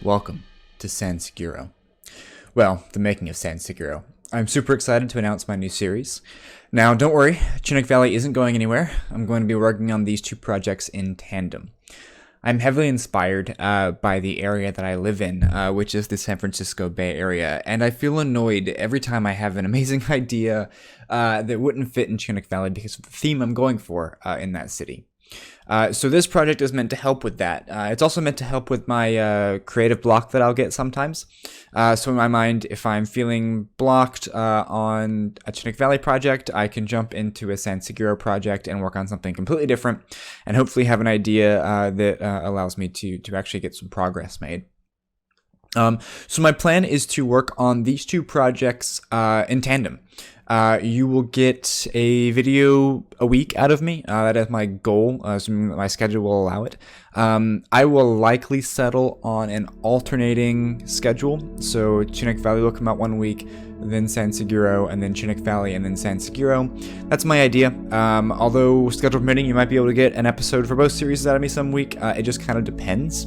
Welcome to San Seguro. Well, the making of San Seguro. I'm super excited to announce my new series. Now, don't worry, Chinok Valley isn't going anywhere. I'm going to be working on these two projects in tandem. I'm heavily inspired by the area that I live in, which is the San Francisco Bay Area, and I feel annoyed every time I have an amazing idea that wouldn't fit in Chinok Valley because of the theme I'm going for in that city. So this project is meant to help with that. It's also meant to help with my creative block that I'll get sometimes. So in my mind, if I'm feeling blocked on a Chinok Valley project, I can jump into a San Seguro project and work on something completely different, and hopefully have an idea that allows me to actually get some progress made. So my plan is to work on these two projects in tandem. You will get a video a week out of me. That is my goal, assuming that my schedule will allow it. I will likely settle on an alternating schedule. So Chinok Valley will come out one week, then San Seguro, and then Chinok Valley, and then San Seguro. That's my idea. Although schedule permitting, you might be able to get an episode for both series out of me some week. It just kind of depends.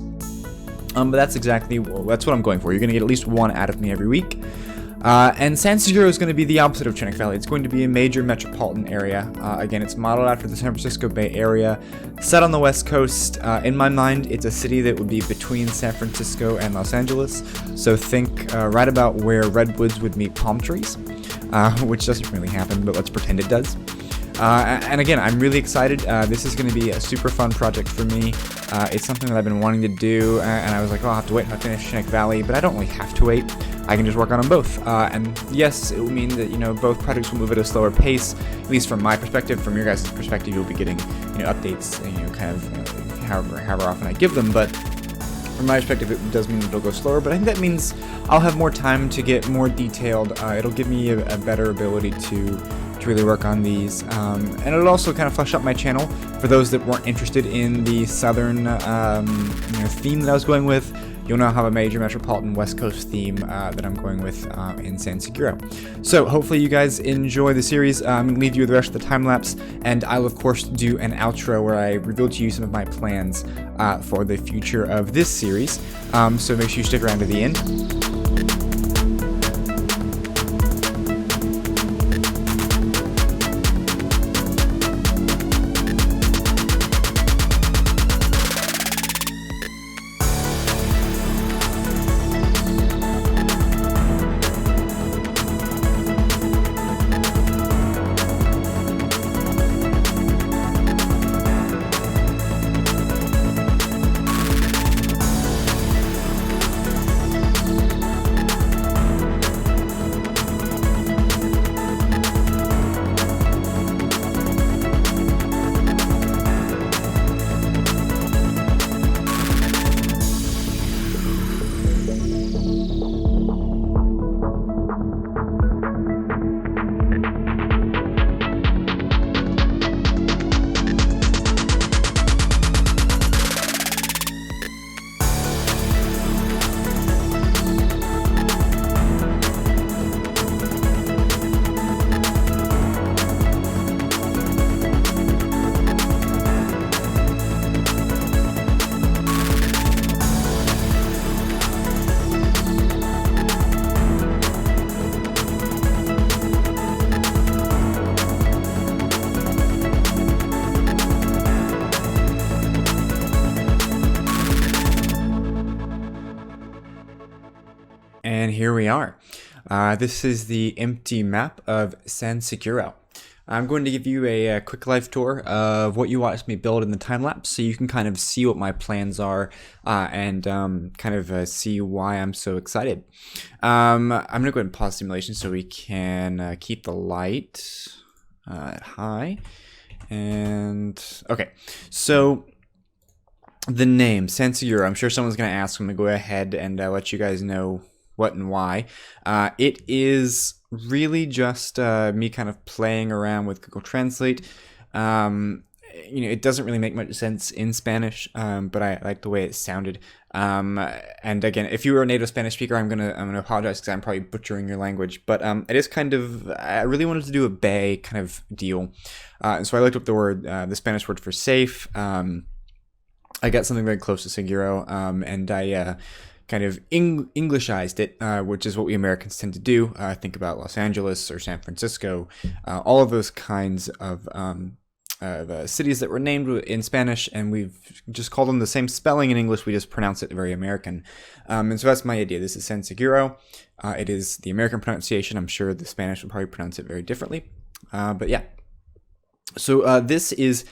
But that's what I'm going for. You're going to get at least one out of me every week. And San Seguro is going to be the opposite of Chinok Valley. It's going to be a major metropolitan area. Again, it's modeled after the San Francisco Bay Area, set on the West Coast. In my mind, it's a city that would be between San Francisco and Los Angeles. So think right about where redwoods would meet palm trees, which doesn't really happen, but let's pretend it does. And again, I'm really excited. This is going to be a super fun project for me. It's something that I've been wanting to do, and I was like, oh, I'll have to wait until I finish Chinok Valley, but I don't really have to wait. I can just work on them both. And yes, it will mean that, both projects will move at a slower pace, at least from my perspective. From your guys' perspective, you'll be getting, updates, however often I give them, but from my perspective, it does mean it'll go slower, but I think that means I'll have more time to get more detailed. It'll give me a better ability to really work on these, and it'll also kind of flesh up my channel for those that weren't interested in the southern theme that I was going with. You'll now have a major metropolitan West Coast theme that I'm going with in San Seguro. So hopefully you guys enjoy the series. I'm going to leave you with the rest of the time lapse, and I'll of course do an outro where I reveal to you some of my plans for the future of this series. So make sure you stick around to the end. And here we are. This is the empty map of San Seguro. I'm going to give you a quick life tour of what you watched me build in the time lapse, so you can kind of see what my plans are and see why I'm so excited. I'm going to go ahead and pause simulation so we can keep the light at high. And okay, so the name San Seguro. I'm sure someone's going to ask. I'm going to go ahead and let you guys know what and why. It is really just me kind of playing around with Google Translate. It doesn't really make much sense in Spanish, but I like the way it sounded. And again, if you were a native Spanish speaker, I'm gonna apologize because I'm probably butchering your language. But it is kind of, I really wanted to do a bay kind of deal, and so I looked up the Spanish word for safe. I got something very close to Seguro, and I kind of Englishized it, which is what we Americans tend to do. Think about Los Angeles or San Francisco, all of those kinds of cities that were named in Spanish, and we've just called them the same spelling in English. We just pronounce it very American. And so that's my idea. This is San Seguro. It is the American pronunciation. I'm sure the Spanish would probably pronounce it very differently. But yeah. So this is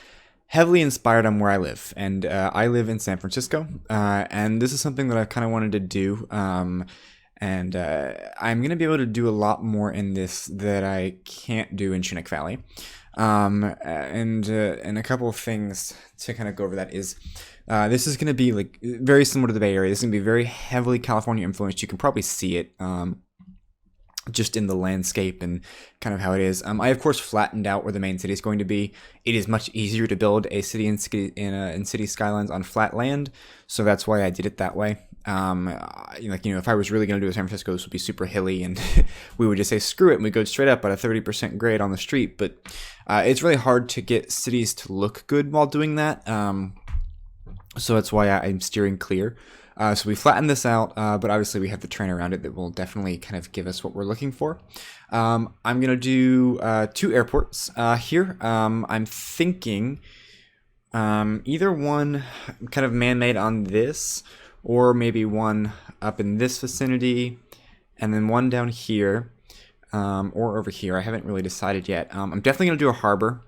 heavily inspired on where I live, and I live in San Francisco, and this is something that I've kind of wanted to do, and I'm going to be able to do a lot more in this that I can't do in Chinok Valley, and a couple of things to kind of go over that is, this is going to be like very similar to the Bay Area. This is going to be very heavily California influenced. You can probably see it just in the landscape and kind of how it is. I of course flattened out where the main city is going to be. It is much easier to build a city in city skylines on flat land, so that's why I did it that way. If I was really going to do a San Francisco, this would be super hilly, and we would just say screw it, and we go straight up at a 30% grade on the street. But it's really hard to get cities to look good while doing that. So that's why I'm steering clear. So we flattened this out, but obviously we have the terrain around it that will definitely kind of give us what we're looking for. I'm going to do 2 airports here. I'm thinking either one kind of man-made on this, or maybe one up in this vicinity, and then one down here, or over here. I haven't really decided yet. I'm definitely going to do a harbor.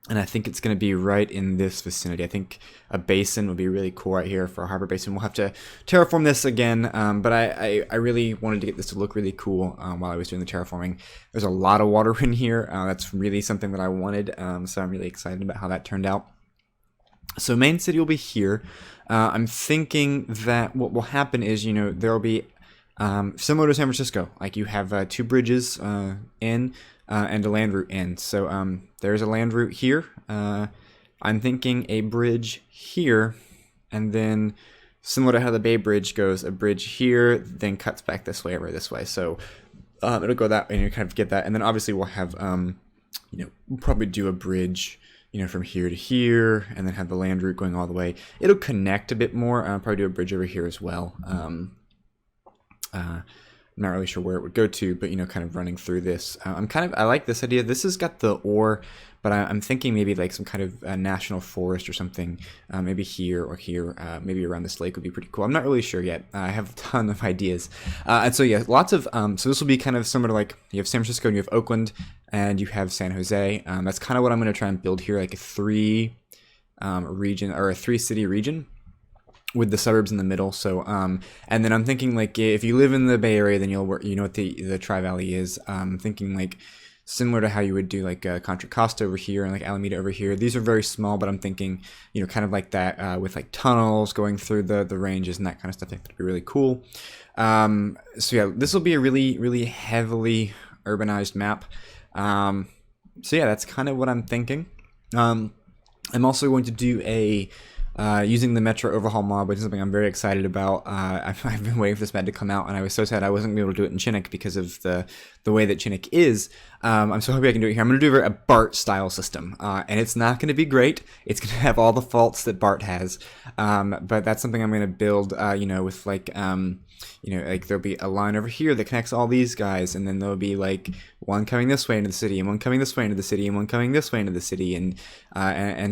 And I think it's going to be right in this vicinity. I think a basin would be really cool right here for a harbor basin. We'll have to terraform this again, but I really wanted to get this to look really cool while I was doing the terraforming. There's a lot of water in here. That's really something that I wanted, so I'm really excited about how that turned out. So main city will be here. I'm thinking that what will happen is, there will be similar to San Francisco. Like you have 2 bridges in. And a land route in. So there's a land route here. I'm thinking a bridge here, and then similar to how the Bay Bridge goes, a bridge here, then cuts back this way or this way. So it'll go that way, and you kind of get that. And then obviously we'll have, we'll probably do a bridge, from here to here, and then have the land route going all the way. It'll connect a bit more. I'll probably do a bridge over here as well. I'm not really sure where it would go to, but kind of running through this. I like this idea. This has got the ore, but I'm thinking maybe like some kind of national forest or something, maybe here or here, maybe around this lake would be pretty cool. I'm not really sure yet. I have a ton of ideas. And so yeah, lots of, so this will be kind of similar to like, you have San Francisco and you have Oakland and you have San Jose. That's kind of what I'm going to try and build here, like a 3 region or a 3 city region, with the suburbs in the middle. So and then I'm thinking like if you live in the Bay Area, then you'll work, what the Tri-Valley is. I'm thinking like similar to how you would do like Contra Costa over here and like Alameda over here. These are very small, but I'm thinking kind of like that with like tunnels going through the ranges and that kind of stuff. I think that'd be really cool. So yeah, this will be a really heavily urbanized map. So yeah, that's kind of what I'm thinking. I'm also going to do a using the Metro Overhaul mod, which is something I'm very excited about. I've been waiting for this mod to come out, and I was so sad I wasn't going to be able to do it in Chinok because of the way that Chinok is. I'm so happy I can do it here. I'm going to do a BART style system, and it's not going to be great. It's going to have all the faults that BART has, but that's something I'm going to build, with like, like there'll be a line over here that connects all these guys, and then there'll be like one coming this way into the city, and one coming this way into the city, and one coming this way into the city, and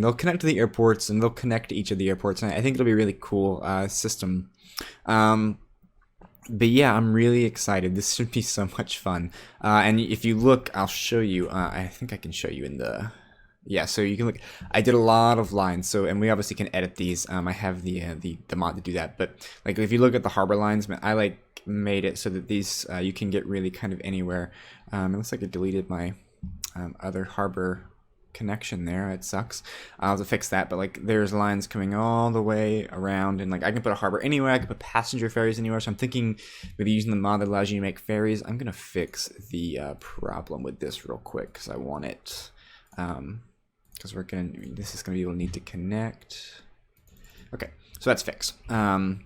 they'll connect to the airports, and they'll connect to each of the airports, and I think it'll be a really cool system. But yeah, I'm really excited. This should be so much fun. And if you look, I'll show you. I think I can show you in the... Yeah, so you can look. I did a lot of lines, and we obviously can edit these. I have the mod to do that. But like, if you look at the harbor lines, I like made it so that these you can get really kind of anywhere. It looks like it deleted my other harbor connection there. It sucks. I'll have to fix that. But like, there's lines coming all the way around, and like I can put a harbor anywhere. I can put passenger ferries anywhere. So I'm thinking maybe using the mod that allows you to make ferries. I'm gonna fix the problem with this real quick because I want it. Because this is gonna be able to need to connect. Okay, so that's fixed. And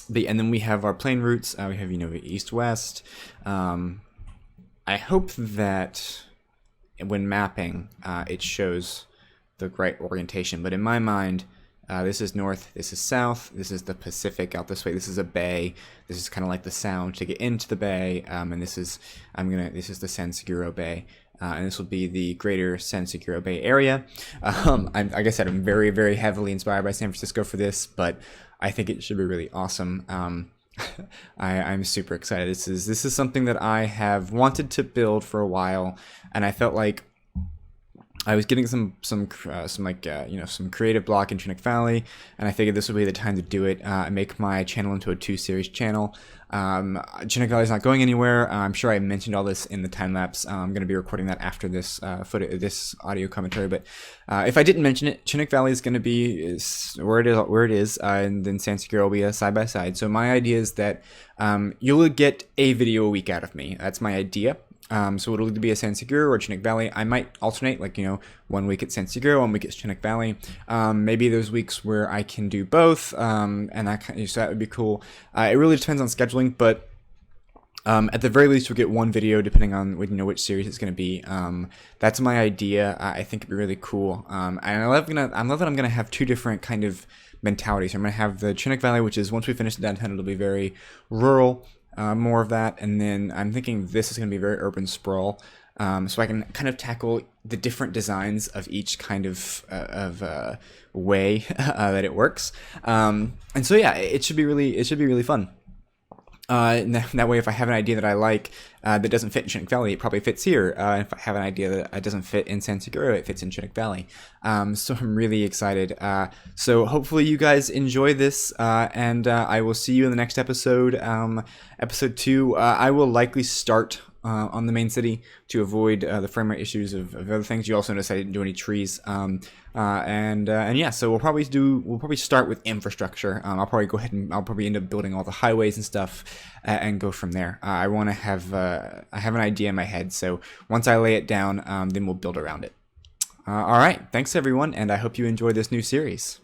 then we have our plane routes. We have east-west. I hope that when mapping, it shows the right orientation. But in my mind, This is north, this is south, this is the Pacific out this way, this is a bay, this is kind of like the sound to get into the bay, and this is the San Seguro Bay. And this will be the greater San Seguro Bay area. Like I said, I'm very, very heavily inspired by San Francisco for this, but I think it should be really awesome. I'm super excited. This is something that I have wanted to build for a while, and I felt like I was getting some creative block in Chinok Valley, and I figured this would be the time to do it. Make my channel into a 2-series channel. Chinok Valley is not going anywhere. I'm sure I mentioned all this in the time lapse. I'm going to be recording that after this this audio commentary. But if I didn't mention it, Chinok Valley is going to be where it is, and then San Seguro will be a side by side. So my idea is that you'll get a video a week out of me. That's my idea. So it'll either be a San Seguro or Chinok Valley. I might alternate, 1 week at San Seguro, 1 week at Chinok Valley. Maybe there's weeks where I can do both, so that would be cool. It really depends on scheduling, but at the very least, we'll get one video depending on which series it's going to be. That's my idea. I think it'd be really cool. And I love that I'm going to have 2 different kind of mentalities. I'm going to have the Chinok Valley, which is once we finish the downtown, it'll be very rural. More of that, and then I'm thinking this is going to be very urban sprawl, so I can kind of tackle the different designs of each kind of way that it works, and so yeah, it should be really fun. And that way, if I have an idea that I like that doesn't fit in Chinok Valley, it probably fits here. If I have an idea that doesn't fit in San Seguro, it fits in Chinok Valley. So I'm really excited. So hopefully you guys enjoy this, and I will see you in the next episode. Episode 2, I will likely start on the main city to avoid the frame rate issues of other things. You also notice I didn't do any trees. And yeah, so we'll probably start with infrastructure. I'll probably go ahead and I'll probably end up building all the highways and stuff, and go from there. I want to have I have an idea in my head, so once I lay it down, then we'll build around it. All right, thanks everyone, and I hope you enjoy this new series.